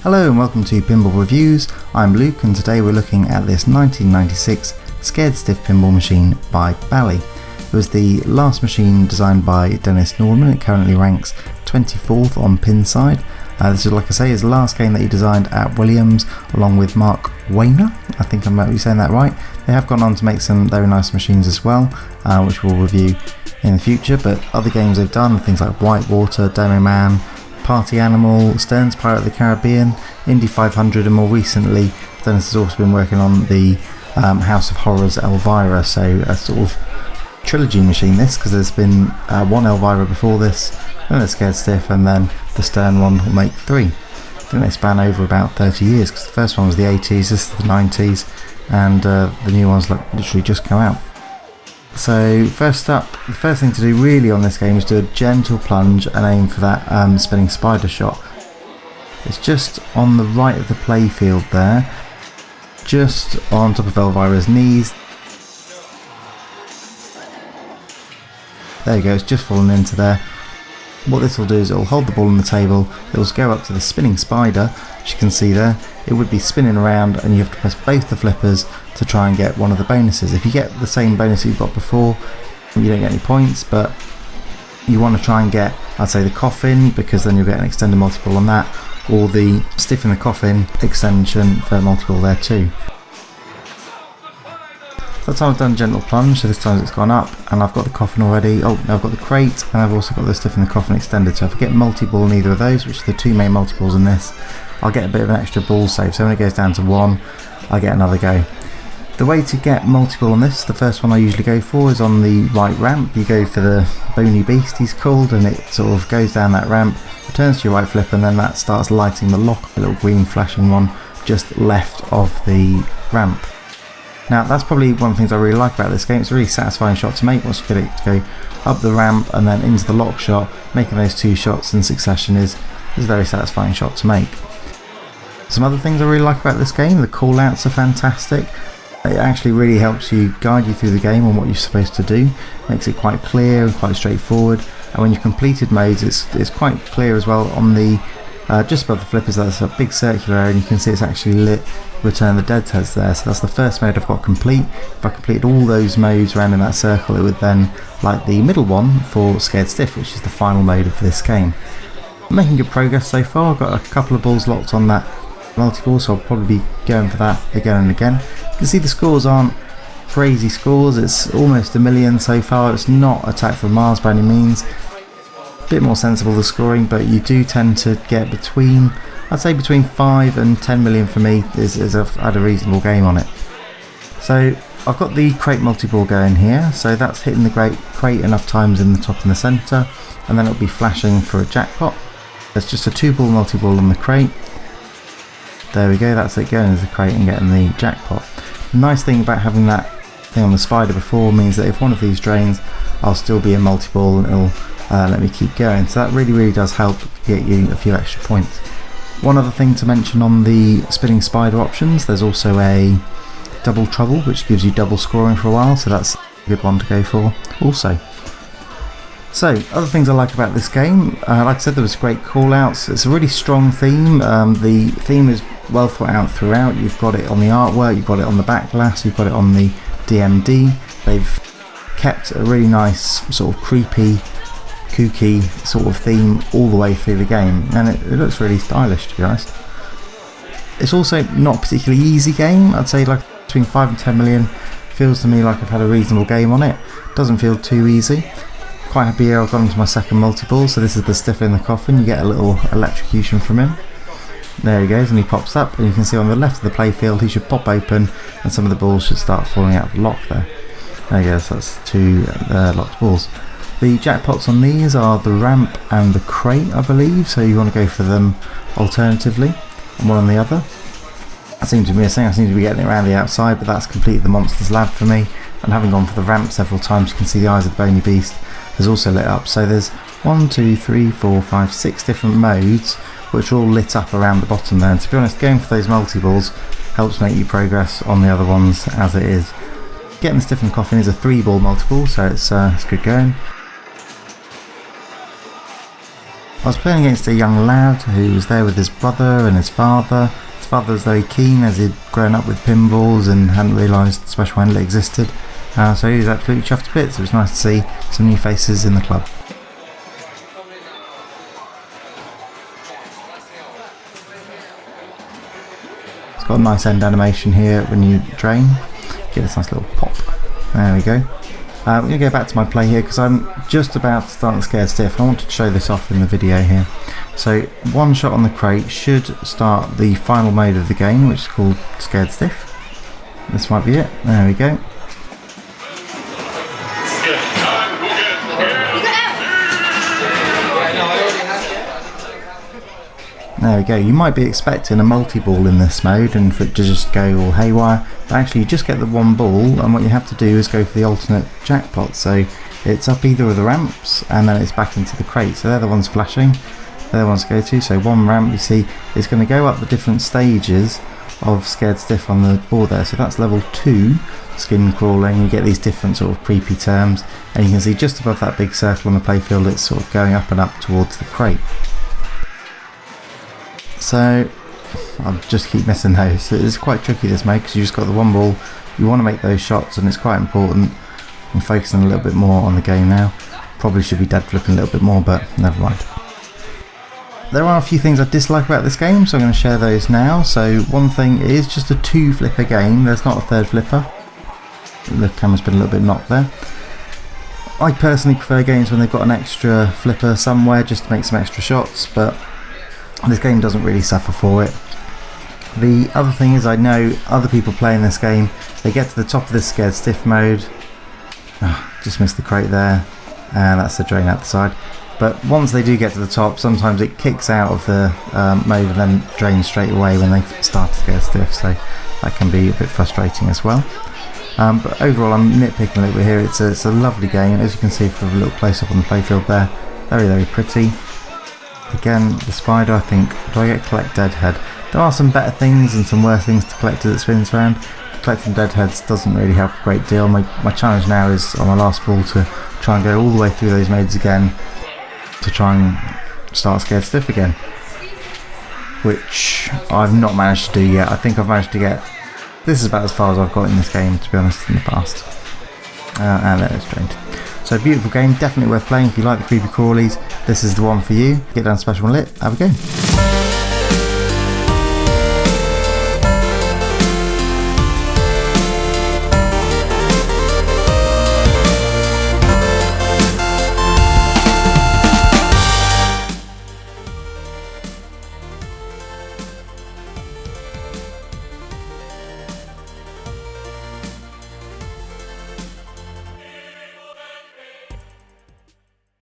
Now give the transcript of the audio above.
Hello and welcome to Pinball Reviews. I'm Luke and today we're looking at this 1996 Scared Stiff pinball machine by Bally. It was the last machine designed by Dennis Norman. It currently ranks 24th on Pinside. This is, like I say, his last game that he designed at Williams along with Mark Wayner. I think I might be saying that right. They have gone on to make some very nice machines as well, which we'll review in the future, but other games they've done, things like Whitewater, Demo Man, Party Animal, Stern's Pirate of the Caribbean, Indy 500, and more recently Dennis has also been working on the House of Horrors Elvira, so a sort of trilogy machine this, because there's been one Elvira before this, then the Scared Stiff, and then the Stern one will make three. I think they span over about 30 years, because the first one was the 80s, this is the 90s, and the new one's literally just come out. So first up, the first thing to do really on this game is do a gentle plunge and aim for that spinning spider shot. It's just on the right of the playfield there, just on top of Elvira's knees. There you go, it's just fallen into there. What this will do is it will hold the ball on the table, it will go up to the spinning spider, which you can see there. It would be spinning around and you have to press both the flippers to try and get one of the bonuses. If you get the same bonus you've got before, you don't get any points, but you want to try and get, I'd say, the coffin, because then you'll get an extended multiple on that, or the stiff in the coffin extension for multiple there too. So that time I've done a gentle plunge, so this time it's gone up, and I've got the coffin already. Oh, now I've got the crate, and I've also got the stiff in the coffin extended, so if I get multi-ball in either of those, which are the two main multiples in this, I'll get a bit of an extra ball save, so when it goes down to one, I'll get another go. The way to get multiple on this, the first one I usually go for is on the right ramp. You go for the Bony Beast, he's called, and it sort of goes down that ramp, returns to your right flip, and then that starts lighting the lock, a little green flashing one just left of the ramp. Now that's probably one of the things I really like about this game. It's a really satisfying shot to make once you get it to go up the ramp and then into the lock shot. Making those two shots in succession is a very satisfying shot to make. Some other things I really like about this game, the call outs are fantastic. It actually really helps you guide you through the game on what you're supposed to do. Makes it quite clear and quite straightforward, and when you've completed modes it's quite clear as well. On the just above the flippers there's a big circular area and you can see it's actually lit Return the Dead heads there, so that's the first mode I've got complete. If I completed all those modes around in that circle, it would then light the middle one for Scared Stiff, which is the final mode of this game. I'm making good progress so far. I've got a couple of balls locked on that multi-ball, so I'll probably be going for that again and again. You can see the scores aren't crazy scores, it's almost 1 million so far. It's not Attack from Mars by any means. A bit more sensible the scoring, but you do tend to get between, I'd say between 5 and 10 million for me is I've had a reasonable game on it. So I've got the crate multi-ball going here, so that's hitting the crate enough times in the top and the centre, and then it'll be flashing for a jackpot. There's just a 2-ball multi-ball on the crate. There we go, that's it going into the crate and getting the jackpot. The nice thing about having that thing on the spider before means that if one of these drains, I'll still be in multi-ball and it'll let me keep going, so that really does help get you a few extra points. One other thing to mention on the spinning spider options, there's also a double trouble which gives you double scoring for a while, so that's a good one to go for also. So other things I like about this game, like I said, there was great call outs. It's a really strong theme. The theme is well thought out throughout. You've got it on the artwork, you've got it on the back glass, you've got it on the DMD. They've kept a really nice sort of creepy, kooky sort of theme all the way through the game, and it looks really stylish, to be honest. It's also not a particularly easy game. I'd say like between 5 and 10 million. Feels to me like I've had a reasonable game on it. Doesn't feel too easy. Quite happy here I've gone into my second multi-ball, so this is the stiff in the coffin. You get a little electrocution from him. There he goes, and he pops up, and you can see on the left of the playfield he should pop open and some of the balls should start falling out of the lock there. There he goes, that's 2 locked balls. The jackpots on these are the ramp and the crate, I believe, so you want to go for them alternatively, and one on the other. I seem to be getting it around the outside, but that's completely the Monsters Lab for me, and having gone for the ramp several times you can see the eyes of the Bony Beast has also lit up, so there's 1, 2, 3, 4, 5, 6 different modes which are all lit up around the bottom there, and to be honest, going for those multi-balls helps make you progress on the other ones as it is. Getting the stiff in the coffin is a 3-ball multi-ball, so it's good going. I was playing against a young lad who was there with his brother and his father. His father was very keen as he'd grown up with pinballs and hadn't realised Special Handler existed. So he was absolutely chuffed to bits. It was nice to see some new faces in the club. It's got a nice end animation here when you drain. Give this nice little pop. There we go. I'm going to go back to my play here because I'm just about to start the Scared Stiff. I wanted to show this off in the video here. So one shot on the crate should start the final mode of the game, which is called Scared Stiff. This might be it. There we go. There we go. You might be expecting a multi-ball in this mode and for it to just go all haywire, but actually you just get the one ball, and what you have to do is go for the alternate jackpot. So it's up either of the ramps and then it's back into the crate. So they're the ones flashing, they're the ones to go to. So one ramp, you see, is going to go up the different stages of Scared Stiff on the board there. So that's level 2, skin crawling. You get these different sort of creepy terms, and you can see just above that big circle on the playfield it's sort of going up and up towards the crate. So I'll just keep missing those. It's quite tricky this mode because you just got the one ball. You want to make those shots and it's quite important. I'm focusing a little bit more on the game now. Probably should be dead flipping a little bit more, but never mind. There are a few things I dislike about this game, so I'm going to share those now. So one thing is just a 2 flipper game. There's not a 3rd flipper. The camera's been a little bit knocked there. I personally prefer games when they've got an extra flipper somewhere just to make some extra shots, but this game doesn't really suffer for it. The other thing is, I know other people playing this game, they get to the top of this Scared Stiff mode. Just missed the crate there, and that's the drain out the side. But once they do get to the top, sometimes it kicks out of the mode and then drains straight away when they start to Scared Stiff, so that can be a bit frustrating as well. But overall, I'm nitpicking a little bit here. It's a lovely game, as you can see from a little close up on the playfield there. Very, very pretty. Again, the spider, I think, do I get collect dead head? There are some better things and some worse things to collect as it spins around. Collecting dead heads doesn't really help a great deal. My challenge now is on my last ball to try and go all the way through those modes again to try and start Scared Stiff again, which I've not managed to do yet. I think I've managed to get, this is about as far as I've got in this game, to be honest, in the past. And then it's drained. So beautiful game, definitely worth playing. If you like the creepy crawlies, this is the one for you. Get down Special and Lit, have a go.